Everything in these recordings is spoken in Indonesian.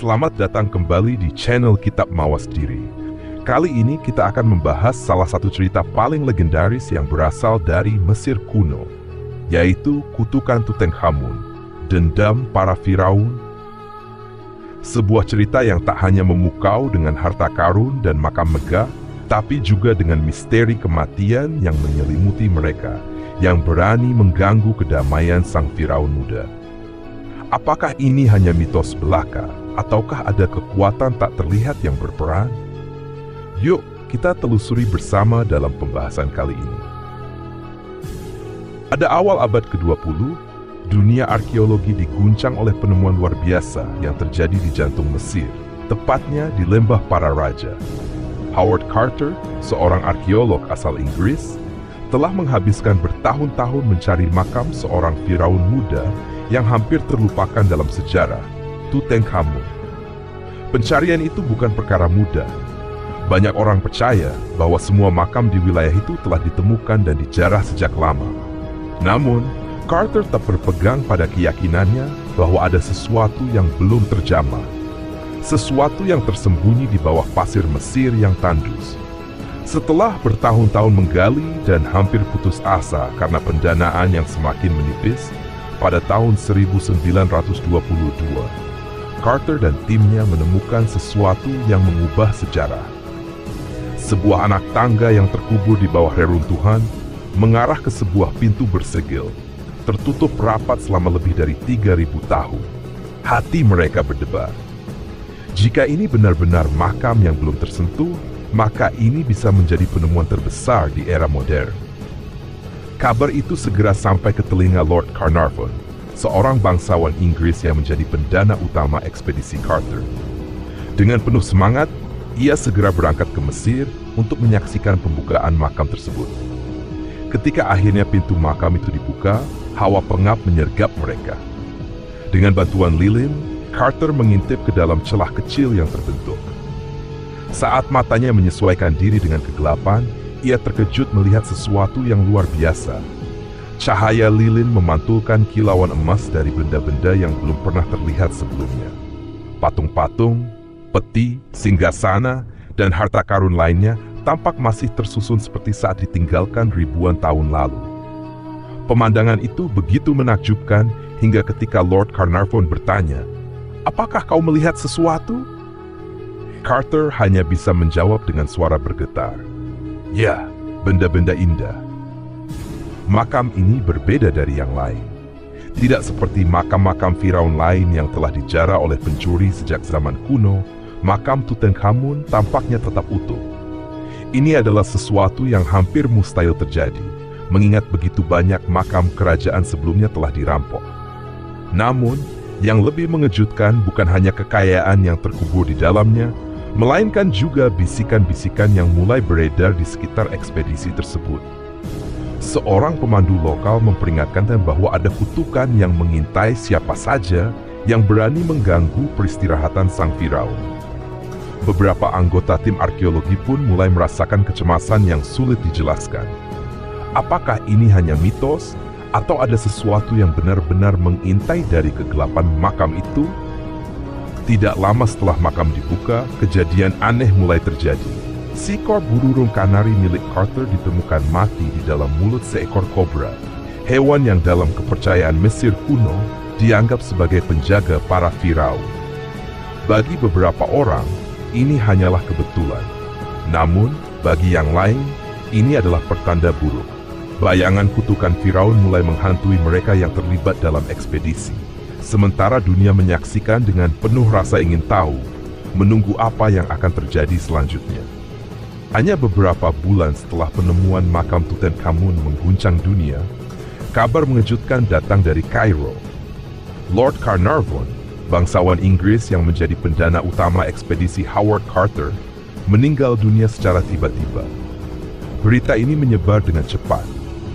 Selamat datang kembali di channel Kitab Mawas Diri. Kali ini kita akan membahas salah satu cerita paling legendaris yang berasal dari Mesir kuno, yaitu kutukan Tutankhamun, dendam para Firaun. Sebuah cerita yang tak hanya memukau dengan harta karun dan makam megah, tapi juga dengan misteri kematian yang menyelimuti mereka, yang berani mengganggu kedamaian sang Firaun muda. Apakah ini hanya mitos belaka, ataukah ada kekuatan tak terlihat yang berperan? Yuk, kita telusuri bersama dalam pembahasan kali ini. Pada awal abad ke-20, dunia arkeologi diguncang oleh penemuan luar biasa yang terjadi di jantung Mesir, tepatnya di Lembah Para Raja. Howard Carter, seorang arkeolog asal Inggris, telah menghabiskan bertahun-tahun mencari makam seorang Firaun muda yang hampir terlupakan dalam sejarah, Tutankhamun. Pencarian itu bukan perkara mudah. Banyak orang percaya bahwa semua makam di wilayah itu telah ditemukan dan dijarah sejak lama. Namun, Carter tak berpegang pada keyakinannya bahwa ada sesuatu yang belum terjamah. Sesuatu yang tersembunyi di bawah pasir Mesir yang tandus. Setelah bertahun-tahun menggali dan hampir putus asa karena pendanaan yang semakin menipis, pada tahun 1922, Carter dan timnya menemukan sesuatu yang mengubah sejarah. Sebuah anak tangga yang terkubur di bawah reruntuhan mengarah ke sebuah pintu bersegel, tertutup rapat selama lebih dari 3.000 tahun. Hati mereka berdebar. Jika ini benar-benar makam yang belum tersentuh, maka ini bisa menjadi penemuan terbesar di era modern. Kabar itu segera sampai ke telinga Lord Carnarvon, seorang bangsawan Inggris yang menjadi pendana utama ekspedisi Carter. Dengan penuh semangat, ia segera berangkat ke Mesir untuk menyaksikan pembukaan makam tersebut. Ketika akhirnya pintu makam itu dibuka, hawa pengap menyergap mereka. Dengan bantuan lilin, Carter mengintip ke dalam celah kecil yang terbentuk. Saat matanya menyesuaikan diri dengan kegelapan, ia terkejut melihat sesuatu yang luar biasa. Cahaya lilin memantulkan kilauan emas dari benda-benda yang belum pernah terlihat sebelumnya. Patung-patung, peti, singgasana, dan harta karun lainnya tampak masih tersusun seperti saat ditinggalkan ribuan tahun lalu. Pemandangan itu begitu menakjubkan hingga ketika Lord Carnarvon bertanya, "Apakah kau melihat sesuatu?" Carter hanya bisa menjawab dengan suara bergetar, "Ya, benda-benda indah." Makam ini berbeda dari yang lain. Tidak seperti makam-makam Firaun lain yang telah dijarah oleh pencuri sejak zaman kuno, makam Tutankhamun tampaknya tetap utuh. Ini adalah sesuatu yang hampir mustahil terjadi, mengingat begitu banyak makam kerajaan sebelumnya telah dirampok. Namun, yang lebih mengejutkan bukan hanya kekayaan yang terkubur di dalamnya, melainkan juga bisikan-bisikan yang mulai beredar di sekitar ekspedisi tersebut. Seorang pemandu lokal memperingatkan bahwa ada kutukan yang mengintai siapa saja yang berani mengganggu peristirahatan sang Firaun. Beberapa anggota tim arkeologi pun mulai merasakan kecemasan yang sulit dijelaskan. Apakah ini hanya mitos, atau ada sesuatu yang benar-benar mengintai dari kegelapan makam itu? Tidak lama setelah makam dibuka, kejadian aneh mulai terjadi. Seekor burung kanari milik Carter ditemukan mati di dalam mulut seekor kobra, hewan yang dalam kepercayaan Mesir kuno dianggap sebagai penjaga para Firaun. Bagi beberapa orang, ini hanyalah kebetulan. Namun, bagi yang lain, ini adalah pertanda buruk. Bayangan kutukan Firaun mulai menghantui mereka yang terlibat dalam ekspedisi. Sementara dunia menyaksikan dengan penuh rasa ingin tahu, menunggu apa yang akan terjadi selanjutnya. Hanya beberapa bulan setelah penemuan makam Tutankhamun mengguncang dunia, kabar mengejutkan datang dari Kairo. Lord Carnarvon, bangsawan Inggris yang menjadi pendana utama ekspedisi Howard Carter, meninggal dunia secara tiba-tiba. Berita ini menyebar dengan cepat,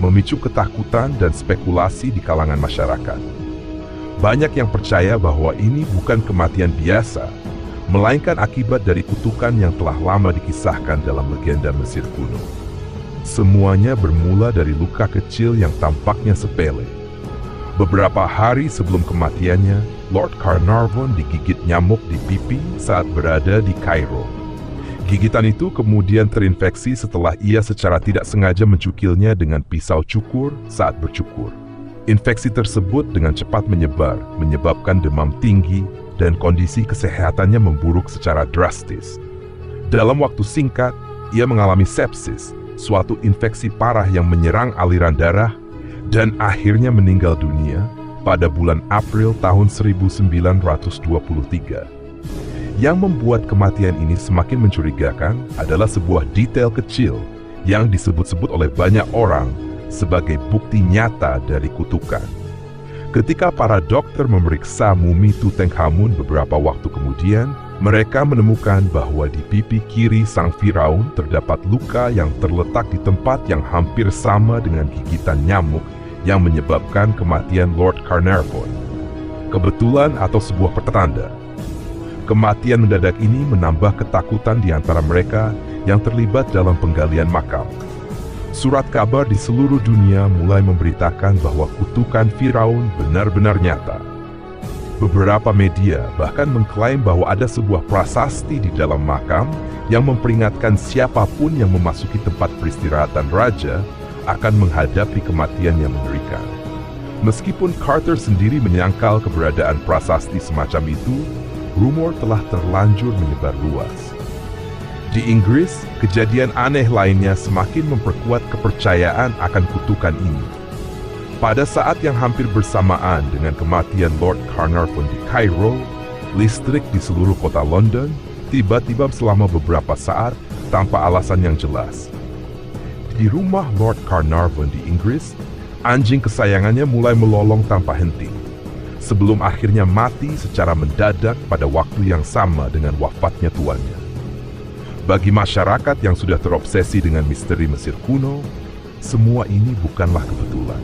memicu ketakutan dan spekulasi di kalangan masyarakat. Banyak yang percaya bahwa ini bukan kematian biasa, melainkan akibat dari kutukan yang telah lama dikisahkan dalam legenda Mesir kuno. Semuanya bermula dari luka kecil yang tampaknya sepele. Beberapa hari sebelum kematiannya, Lord Carnarvon digigit nyamuk di pipi saat berada di Kairo. Gigitan itu kemudian terinfeksi setelah ia secara tidak sengaja mencukilnya dengan pisau cukur saat bercukur. Infeksi tersebut dengan cepat menyebar, menyebabkan demam tinggi dan kondisi kesehatannya memburuk secara drastis. Dalam waktu singkat, ia mengalami sepsis, suatu infeksi parah yang menyerang aliran darah, dan akhirnya meninggal dunia pada bulan April tahun 1923. Yang membuat kematian ini semakin mencurigakan adalah sebuah detail kecil yang disebut-sebut oleh banyak orang sebagai bukti nyata dari kutukan. Ketika para dokter memeriksa mumi Tutankhamun beberapa waktu kemudian, mereka menemukan bahwa di pipi kiri sang Firaun terdapat luka yang terletak di tempat yang hampir sama dengan gigitan nyamuk yang menyebabkan kematian Lord Carnarvon. Kebetulan atau sebuah pertanda. Kematian mendadak ini menambah ketakutan di antara mereka yang terlibat dalam penggalian makam. Surat kabar di seluruh dunia mulai memberitakan bahwa kutukan Firaun benar-benar nyata. Beberapa media bahkan mengklaim bahwa ada sebuah prasasti di dalam makam yang memperingatkan siapapun yang memasuki tempat peristirahatan raja akan menghadapi kematian yang mengerikan. Meskipun Carter sendiri menyangkal keberadaan prasasti semacam itu, rumor telah terlanjur menyebar luas. Di Inggris, kejadian aneh lainnya semakin memperkuat kepercayaan akan kutukan ini. Pada saat yang hampir bersamaan dengan kematian Lord Carnarvon di Kairo, listrik di seluruh kota London tiba-tiba selama beberapa saat tanpa alasan yang jelas. Di rumah Lord Carnarvon di Inggris, anjing kesayangannya mulai melolong tanpa henti, sebelum akhirnya mati secara mendadak pada waktu yang sama dengan wafatnya tuannya. Bagi masyarakat yang sudah terobsesi dengan misteri Mesir kuno, semua ini bukanlah kebetulan.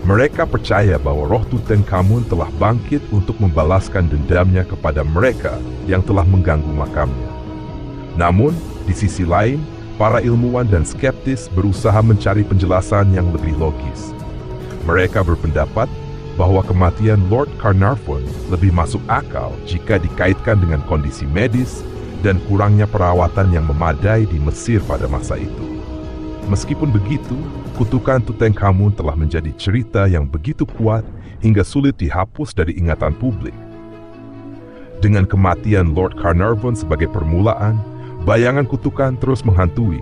Mereka percaya bahwa roh Tutankhamun telah bangkit untuk membalaskan dendamnya kepada mereka yang telah mengganggu makamnya. Namun, di sisi lain, para ilmuwan dan skeptis berusaha mencari penjelasan yang lebih logis. Mereka berpendapat bahwa kematian Lord Carnarvon lebih masuk akal jika dikaitkan dengan kondisi medis dan kurangnya perawatan yang memadai di Mesir pada masa itu. Meskipun begitu, kutukan Tutankhamun telah menjadi cerita yang begitu kuat hingga sulit dihapus dari ingatan publik. Dengan kematian Lord Carnarvon sebagai permulaan, bayangan kutukan terus menghantui,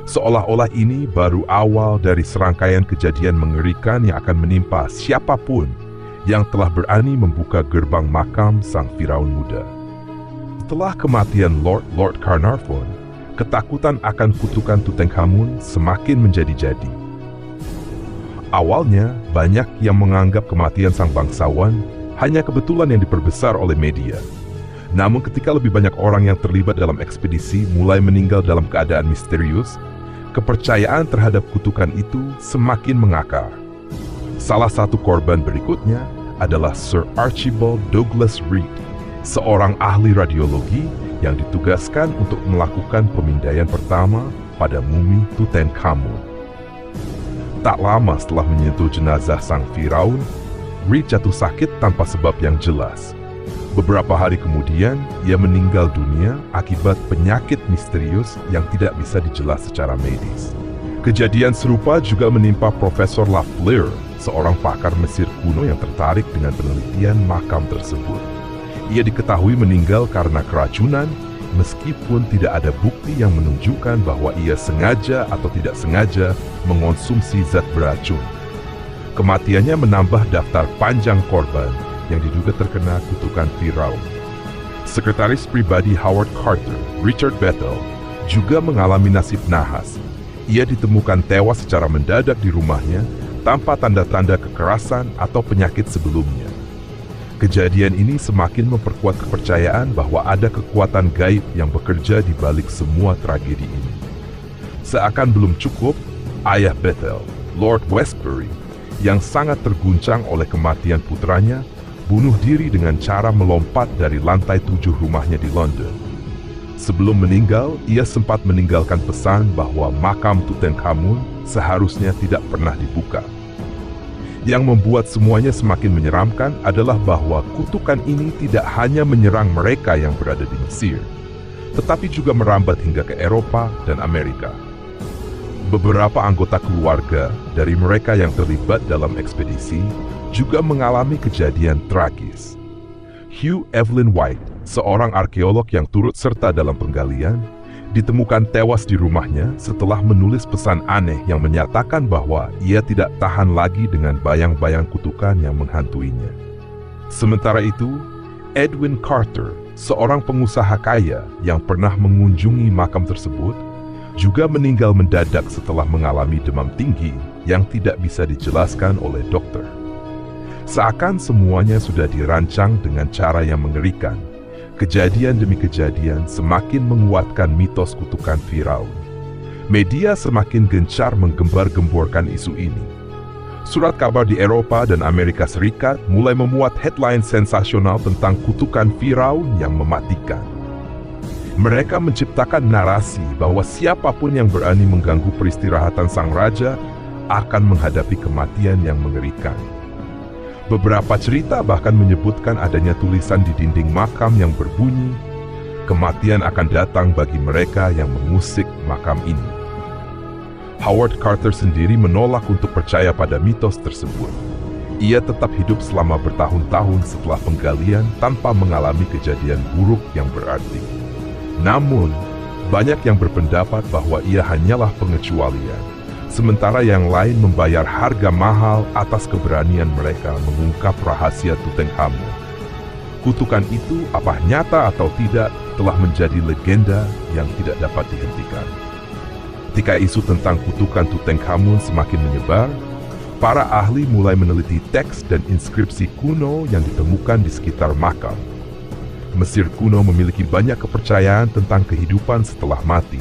seolah-olah ini baru awal dari serangkaian kejadian mengerikan yang akan menimpa siapapun yang telah berani membuka gerbang makam sang Firaun muda. Setelah kematian Lord Carnarvon, ketakutan akan kutukan Tutankhamun semakin menjadi-jadi. Awalnya, banyak yang menganggap kematian sang bangsawan hanya kebetulan yang diperbesar oleh media. Namun ketika lebih banyak orang yang terlibat dalam ekspedisi mulai meninggal dalam keadaan misterius, kepercayaan terhadap kutukan itu semakin mengakar. Salah satu korban berikutnya adalah Sir Archibald Douglas Reid, seorang ahli radiologi yang ditugaskan untuk melakukan pemindaian pertama pada mumi Tutankhamun. Tak lama setelah menyentuh jenazah sang Firaun, Reid jatuh sakit tanpa sebab yang jelas. Beberapa hari kemudian, ia meninggal dunia akibat penyakit misterius yang tidak bisa dijelas secara medis. Kejadian serupa juga menimpa Profesor Lafleur, seorang pakar Mesir kuno yang tertarik dengan penelitian makam tersebut. Ia diketahui meninggal karena keracunan, meskipun tidak ada bukti yang menunjukkan bahwa ia sengaja atau tidak sengaja mengonsumsi zat beracun. Kematiannya menambah daftar panjang korban yang diduga terkena kutukan Firaun. Sekretaris pribadi Howard Carter, Richard Bethel, juga mengalami nasib nahas. Ia ditemukan tewas secara mendadak di rumahnya tanpa tanda-tanda kekerasan atau penyakit sebelumnya. Kejadian ini semakin memperkuat kepercayaan bahwa ada kekuatan gaib yang bekerja di balik semua tragedi ini. Seakan belum cukup, ayah Bethel, Lord Westbury, yang sangat terguncang oleh kematian putranya, bunuh diri dengan cara melompat dari lantai 7 rumahnya di London. Sebelum meninggal, ia sempat meninggalkan pesan bahwa makam Tutankhamun seharusnya tidak pernah dibuka. Yang membuat semuanya semakin menyeramkan adalah bahwa kutukan ini tidak hanya menyerang mereka yang berada di Mesir, tetapi juga merambat hingga ke Eropa dan Amerika. Beberapa anggota keluarga dari mereka yang terlibat dalam ekspedisi juga mengalami kejadian tragis. Hugh Evelyn White, seorang arkeolog yang turut serta dalam penggalian, ditemukan tewas di rumahnya setelah menulis pesan aneh yang menyatakan bahwa ia tidak tahan lagi dengan bayang-bayang kutukan yang menghantuinya. Sementara itu, Edwin Carter, seorang pengusaha kaya yang pernah mengunjungi makam tersebut, juga meninggal mendadak setelah mengalami demam tinggi yang tidak bisa dijelaskan oleh dokter. Seakan semuanya sudah dirancang dengan cara yang mengerikan, kejadian demi kejadian semakin menguatkan mitos kutukan Firaun. Media semakin gencar menggembar-gemborkan isu ini. Surat kabar di Eropa dan Amerika Serikat mulai memuat headline sensasional tentang kutukan Firaun yang mematikan. Mereka menciptakan narasi bahwa siapapun yang berani mengganggu peristirahatan sang raja akan menghadapi kematian yang mengerikan. Beberapa cerita bahkan menyebutkan adanya tulisan di dinding makam yang berbunyi, "Kematian akan datang bagi mereka yang mengusik makam ini." Howard Carter sendiri menolak untuk percaya pada mitos tersebut. Ia tetap hidup selama bertahun-tahun setelah penggalian tanpa mengalami kejadian buruk yang berarti. Namun, banyak yang berpendapat bahwa ia hanyalah pengecualian, sementara yang lain membayar harga mahal atas keberanian mereka mengungkap rahasia Tutankhamun. Kutukan itu, apa nyata atau tidak, telah menjadi legenda yang tidak dapat dihentikan. Ketika isu tentang kutukan Tutankhamun semakin menyebar, para ahli mulai meneliti teks dan inskripsi kuno yang ditemukan di sekitar makam. Mesir kuno memiliki banyak kepercayaan tentang kehidupan setelah mati,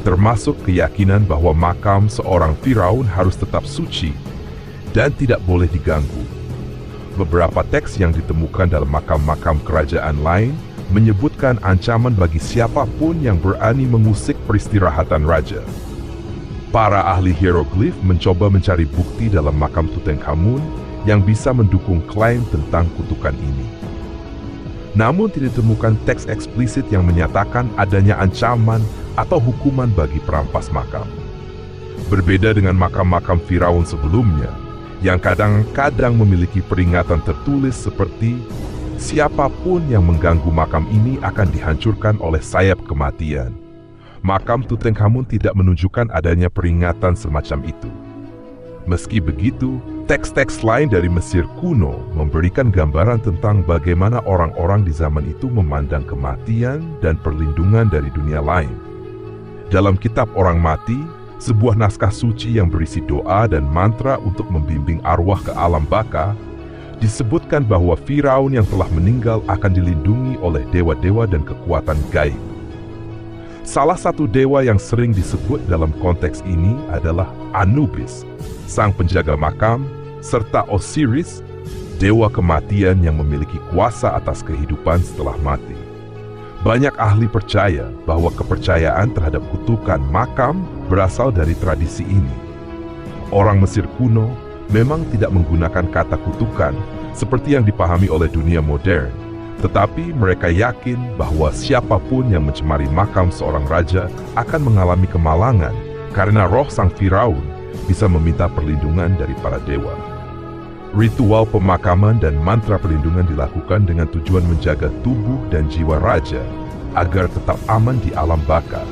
termasuk keyakinan bahwa makam seorang Firaun harus tetap suci dan tidak boleh diganggu. Beberapa teks yang ditemukan dalam makam-makam kerajaan lain menyebutkan ancaman bagi siapapun yang berani mengusik peristirahatan raja. Para ahli hieroglif mencoba mencari bukti dalam makam Tutankhamun yang bisa mendukung klaim tentang kutukan ini. Namun tidak ditemukan teks eksplisit yang menyatakan adanya ancaman atau hukuman bagi perampas makam. Berbeda dengan makam-makam Firaun sebelumnya, yang kadang-kadang memiliki peringatan tertulis seperti siapapun yang mengganggu makam ini akan dihancurkan oleh sayap kematian. Makam Tutankhamun tidak menunjukkan adanya peringatan semacam itu. Meski begitu, teks-teks lain dari Mesir kuno memberikan gambaran tentang bagaimana orang-orang di zaman itu memandang kematian dan perlindungan dari dunia lain. Dalam kitab Orang Mati, sebuah naskah suci yang berisi doa dan mantra untuk membimbing arwah ke alam baka, disebutkan bahwa Firaun yang telah meninggal akan dilindungi oleh dewa-dewa dan kekuatan gaib. Salah satu dewa yang sering disebut dalam konteks ini adalah Anubis, sang penjaga makam, serta Osiris, dewa kematian yang memiliki kuasa atas kehidupan setelah mati. Banyak ahli percaya bahwa kepercayaan terhadap kutukan makam berasal dari tradisi ini. Orang Mesir kuno memang tidak menggunakan kata kutukan seperti yang dipahami oleh dunia modern, tetapi mereka yakin bahwa siapapun yang mencemari makam seorang raja akan mengalami kemalangan karena roh sang Firaun bisa meminta perlindungan dari para dewa. Ritual pemakaman dan mantra perlindungan dilakukan dengan tujuan menjaga tubuh dan jiwa raja agar tetap aman di alam baka,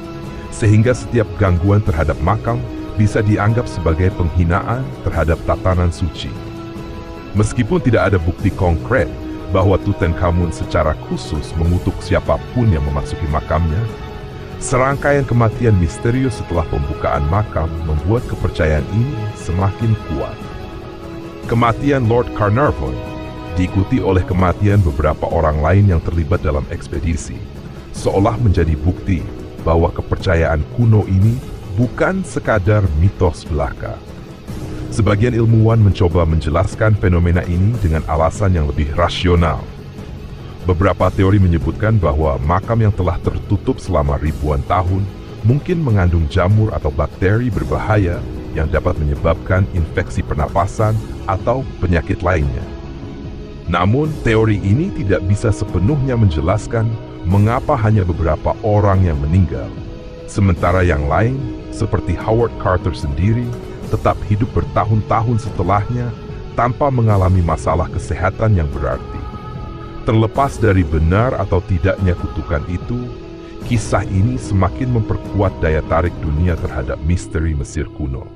sehingga setiap gangguan terhadap makam bisa dianggap sebagai penghinaan terhadap tatanan suci. Meskipun tidak ada bukti konkret bahwa Tutankhamun secara khusus mengutuk siapapun yang memasuki makamnya, serangkaian kematian misterius setelah pembukaan makam membuat kepercayaan ini semakin kuat. Kematian Lord Carnarvon diikuti oleh kematian beberapa orang lain yang terlibat dalam ekspedisi, seolah menjadi bukti bahwa kepercayaan kuno ini bukan sekadar mitos belaka. Sebagian ilmuwan mencoba menjelaskan fenomena ini dengan alasan yang lebih rasional. Beberapa teori menyebutkan bahwa makam yang telah tertutup selama ribuan tahun mungkin mengandung jamur atau bakteri berbahaya yang dapat menyebabkan infeksi pernapasan atau penyakit lainnya. Namun, teori ini tidak bisa sepenuhnya menjelaskan mengapa hanya beberapa orang yang meninggal, sementara yang lain, seperti Howard Carter sendiri, tetap hidup bertahun-tahun setelahnya tanpa mengalami masalah kesehatan yang berarti. Terlepas dari benar atau tidaknya kutukan itu, kisah ini semakin memperkuat daya tarik dunia terhadap misteri Mesir kuno.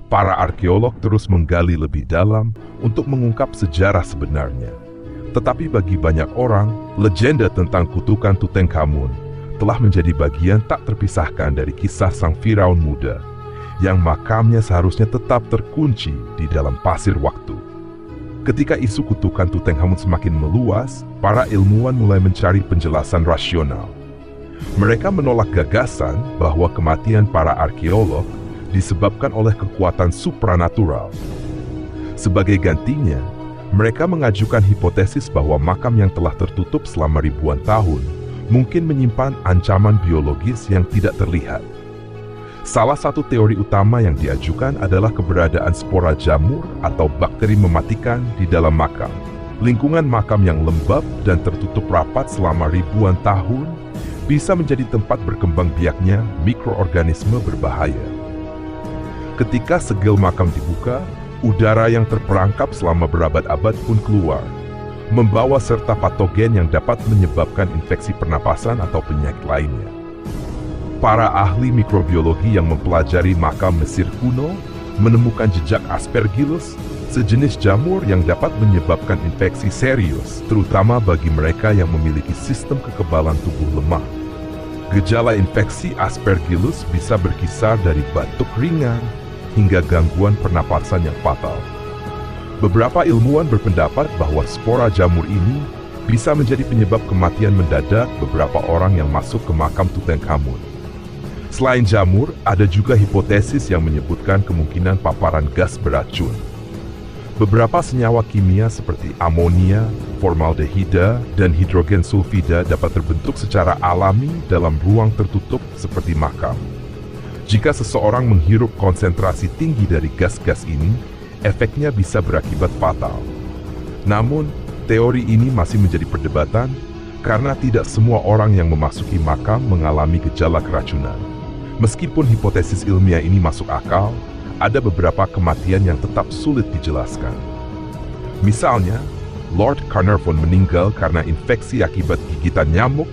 Para arkeolog terus menggali lebih dalam untuk mengungkap sejarah sebenarnya. Tetapi bagi banyak orang, legenda tentang kutukan Tutankhamun telah menjadi bagian tak terpisahkan dari kisah sang Firaun muda, yang makamnya seharusnya tetap terkunci di dalam pasir waktu. Ketika isu kutukan Tutankhamun semakin meluas, para ilmuwan mulai mencari penjelasan rasional. Mereka menolak gagasan bahwa kematian para arkeolog disebabkan oleh kekuatan supranatural. Sebagai gantinya, mereka mengajukan hipotesis bahwa makam yang telah tertutup selama ribuan tahun mungkin menyimpan ancaman biologis yang tidak terlihat. Salah satu teori utama yang diajukan adalah keberadaan spora jamur atau bakteri mematikan di dalam makam. Lingkungan makam yang lembab dan tertutup rapat selama ribuan tahun bisa menjadi tempat berkembang biaknya mikroorganisme berbahaya. Ketika segel makam dibuka, udara yang terperangkap selama berabad-abad pun keluar, membawa serta patogen yang dapat menyebabkan infeksi pernapasan atau penyakit lainnya. Para ahli mikrobiologi yang mempelajari makam Mesir kuno menemukan jejak Aspergillus, sejenis jamur yang dapat menyebabkan infeksi serius, terutama bagi mereka yang memiliki sistem kekebalan tubuh lemah. Gejala infeksi Aspergillus bisa berkisar dari batuk ringan hingga gangguan pernapasan yang fatal. Beberapa ilmuwan berpendapat bahwa spora jamur ini bisa menjadi penyebab kematian mendadak beberapa orang yang masuk ke makam Tutankhamun. Selain jamur, ada juga hipotesis yang menyebutkan kemungkinan paparan gas beracun. Beberapa senyawa kimia seperti amonia, formaldehida, dan hidrogen sulfida dapat terbentuk secara alami dalam ruang tertutup seperti makam. Jika seseorang menghirup konsentrasi tinggi dari gas-gas ini, efeknya bisa berakibat fatal. Namun, teori ini masih menjadi perdebatan karena tidak semua orang yang memasuki makam mengalami gejala keracunan. Meskipun hipotesis ilmiah ini masuk akal, ada beberapa kematian yang tetap sulit dijelaskan. Misalnya, Lord Carnarvon meninggal karena infeksi akibat gigitan nyamuk,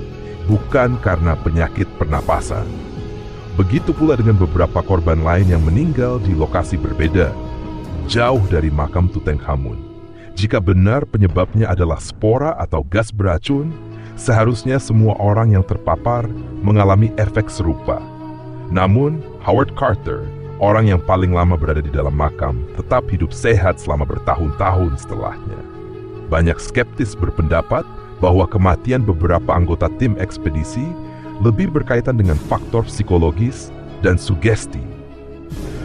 bukan karena penyakit pernapasan. Begitu pula dengan beberapa korban lain yang meninggal di lokasi berbeda, jauh dari makam Tutankhamun. Jika benar penyebabnya adalah spora atau gas beracun, seharusnya semua orang yang terpapar mengalami efek serupa. Namun, Howard Carter, orang yang paling lama berada di dalam makam, tetap hidup sehat selama bertahun-tahun setelahnya. Banyak skeptis berpendapat bahwa kematian beberapa anggota tim ekspedisi lebih berkaitan dengan faktor psikologis dan sugesti.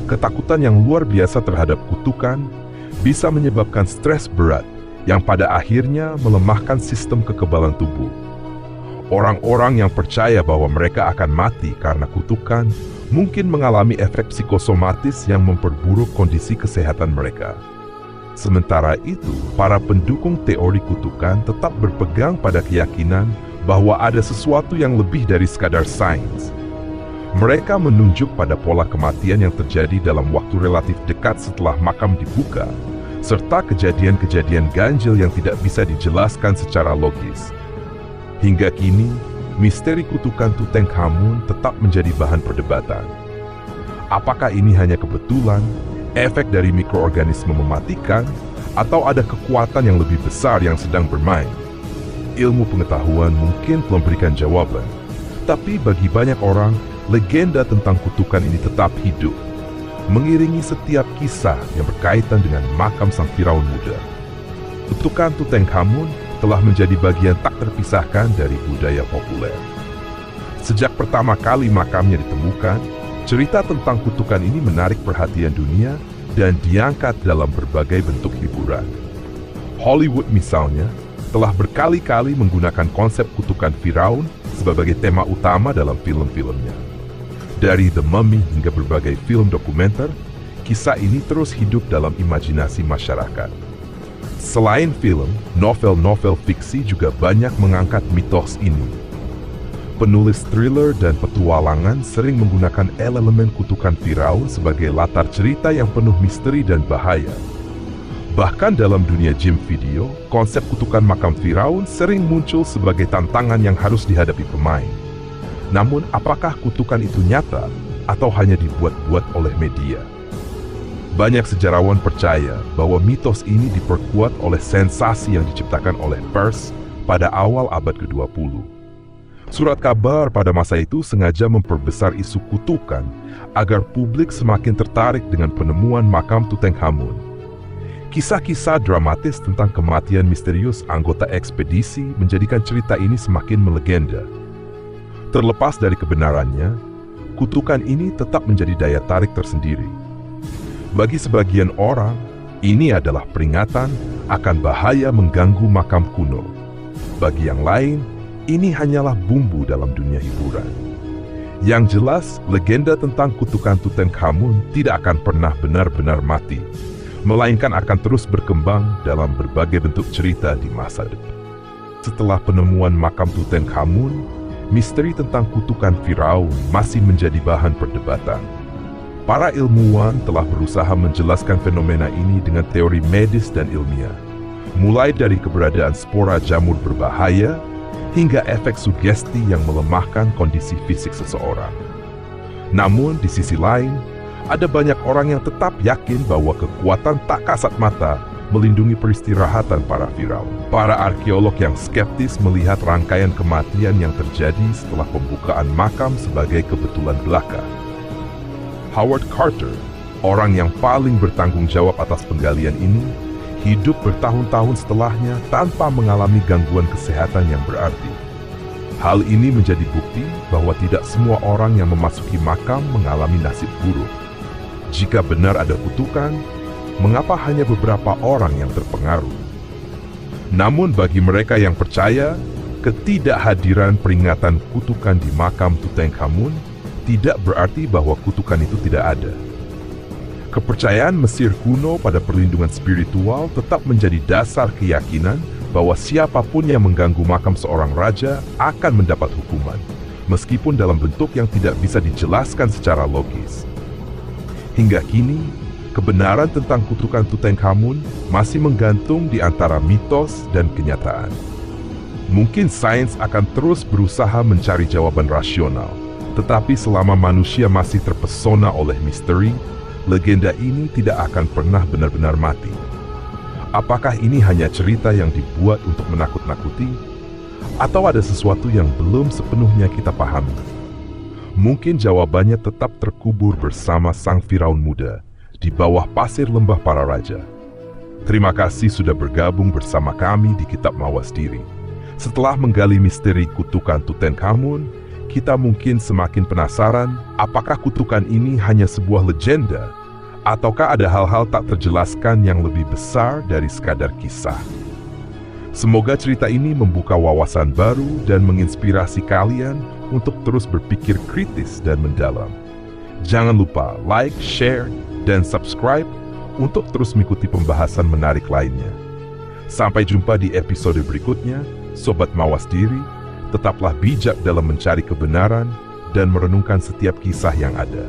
Ketakutan yang luar biasa terhadap kutukan bisa menyebabkan stres berat yang pada akhirnya melemahkan sistem kekebalan tubuh. Orang-orang yang percaya bahwa mereka akan mati karena kutukan mungkin mengalami efek psikosomatis yang memperburuk kondisi kesehatan mereka. Sementara itu, para pendukung teori kutukan tetap berpegang pada keyakinan bahwa ada sesuatu yang lebih dari sekadar sains. Mereka menunjuk pada pola kematian yang terjadi dalam waktu relatif dekat setelah makam dibuka, serta kejadian-kejadian ganjil yang tidak bisa dijelaskan secara logis. Hingga kini, misteri kutukan Tutankhamun tetap menjadi bahan perdebatan. Apakah ini hanya kebetulan, efek dari mikroorganisme mematikan, atau ada kekuatan yang lebih besar yang sedang bermain? Ilmu pengetahuan mungkin memberikan jawaban, tapi bagi banyak orang, legenda tentang kutukan ini tetap hidup, mengiringi setiap kisah yang berkaitan dengan makam sang Firaun muda. Kutukan Tutankhamun telah menjadi bagian tak terpisahkan dari budaya populer. Sejak pertama kali makamnya ditemukan, cerita tentang kutukan ini menarik perhatian dunia dan diangkat dalam berbagai bentuk hiburan. Hollywood misalnya, telah berkali-kali menggunakan konsep kutukan Firaun sebagai tema utama dalam film-filmnya. Dari The Mummy hingga berbagai film dokumenter, kisah ini terus hidup dalam imajinasi masyarakat. Selain film, novel-novel fiksi juga banyak mengangkat mitos ini. Penulis thriller dan petualangan sering menggunakan elemen kutukan Firaun sebagai latar cerita yang penuh misteri dan bahaya. Bahkan dalam dunia game video, konsep kutukan makam Firaun sering muncul sebagai tantangan yang harus dihadapi pemain. Namun, apakah kutukan itu nyata atau hanya dibuat-buat oleh media? Banyak sejarawan percaya bahwa mitos ini diperkuat oleh sensasi yang diciptakan oleh pers pada awal abad ke-20. Surat kabar pada masa itu sengaja memperbesar isu kutukan agar publik semakin tertarik dengan penemuan makam Tutankhamun. Kisah-kisah dramatis tentang kematian misterius anggota ekspedisi menjadikan cerita ini semakin melegenda. Terlepas dari kebenarannya, kutukan ini tetap menjadi daya tarik tersendiri. Bagi sebagian orang, ini adalah peringatan akan bahaya mengganggu makam kuno. Bagi yang lain, ini hanyalah bumbu dalam dunia hiburan. Yang jelas, legenda tentang kutukan Tutankhamun tidak akan pernah benar-benar mati, melainkan akan terus berkembang dalam berbagai bentuk cerita di masa depan. Setelah penemuan makam Tutankhamun, misteri tentang kutukan Firaun masih menjadi bahan perdebatan. Para ilmuwan telah berusaha menjelaskan fenomena ini dengan teori medis dan ilmiah, mulai dari keberadaan spora jamur berbahaya hingga efek sugesti yang melemahkan kondisi fisik seseorang. Namun, di sisi lain, ada banyak orang yang tetap yakin bahwa kekuatan tak kasat mata melindungi peristirahatan para Firaun. Para arkeolog yang skeptis melihat rangkaian kematian yang terjadi setelah pembukaan makam sebagai kebetulan belaka. Howard Carter, orang yang paling bertanggung jawab atas penggalian ini, hidup bertahun-tahun setelahnya tanpa mengalami gangguan kesehatan yang berarti. Hal ini menjadi bukti bahwa tidak semua orang yang memasuki makam mengalami nasib buruk. Jika benar ada kutukan, mengapa hanya beberapa orang yang terpengaruh? Namun bagi mereka yang percaya, ketidakhadiran peringatan kutukan di makam Tutankhamun tidak berarti bahwa kutukan itu tidak ada. Kepercayaan Mesir kuno pada perlindungan spiritual tetap menjadi dasar keyakinan bahwa siapapun yang mengganggu makam seorang raja akan mendapat hukuman, meskipun dalam bentuk yang tidak bisa dijelaskan secara logis. Hingga kini, kebenaran tentang kutukan Tutankhamun masih menggantung di antara mitos dan kenyataan. Mungkin sains akan terus berusaha mencari jawaban rasional, tetapi selama manusia masih terpesona oleh misteri, legenda ini tidak akan pernah benar-benar mati. Apakah ini hanya cerita yang dibuat untuk menakut-nakuti? Atau ada sesuatu yang belum sepenuhnya kita pahami? Mungkin jawabannya tetap terkubur bersama sang Firaun muda di bawah pasir lembah para raja. Terima kasih sudah bergabung bersama kami di Kitab Mawas Diri. Setelah menggali misteri kutukan Tutankhamun, kita mungkin semakin penasaran apakah kutukan ini hanya sebuah legenda ataukah ada hal-hal tak terjelaskan yang lebih besar dari sekadar kisah. Semoga cerita ini membuka wawasan baru dan menginspirasi kalian untuk terus berpikir kritis dan mendalam. Jangan lupa like, share, dan subscribe untuk terus mengikuti pembahasan menarik lainnya. Sampai jumpa di episode berikutnya, Sobat Mawas Diri. Tetaplah bijak dalam mencari kebenaran dan merenungkan setiap kisah yang ada.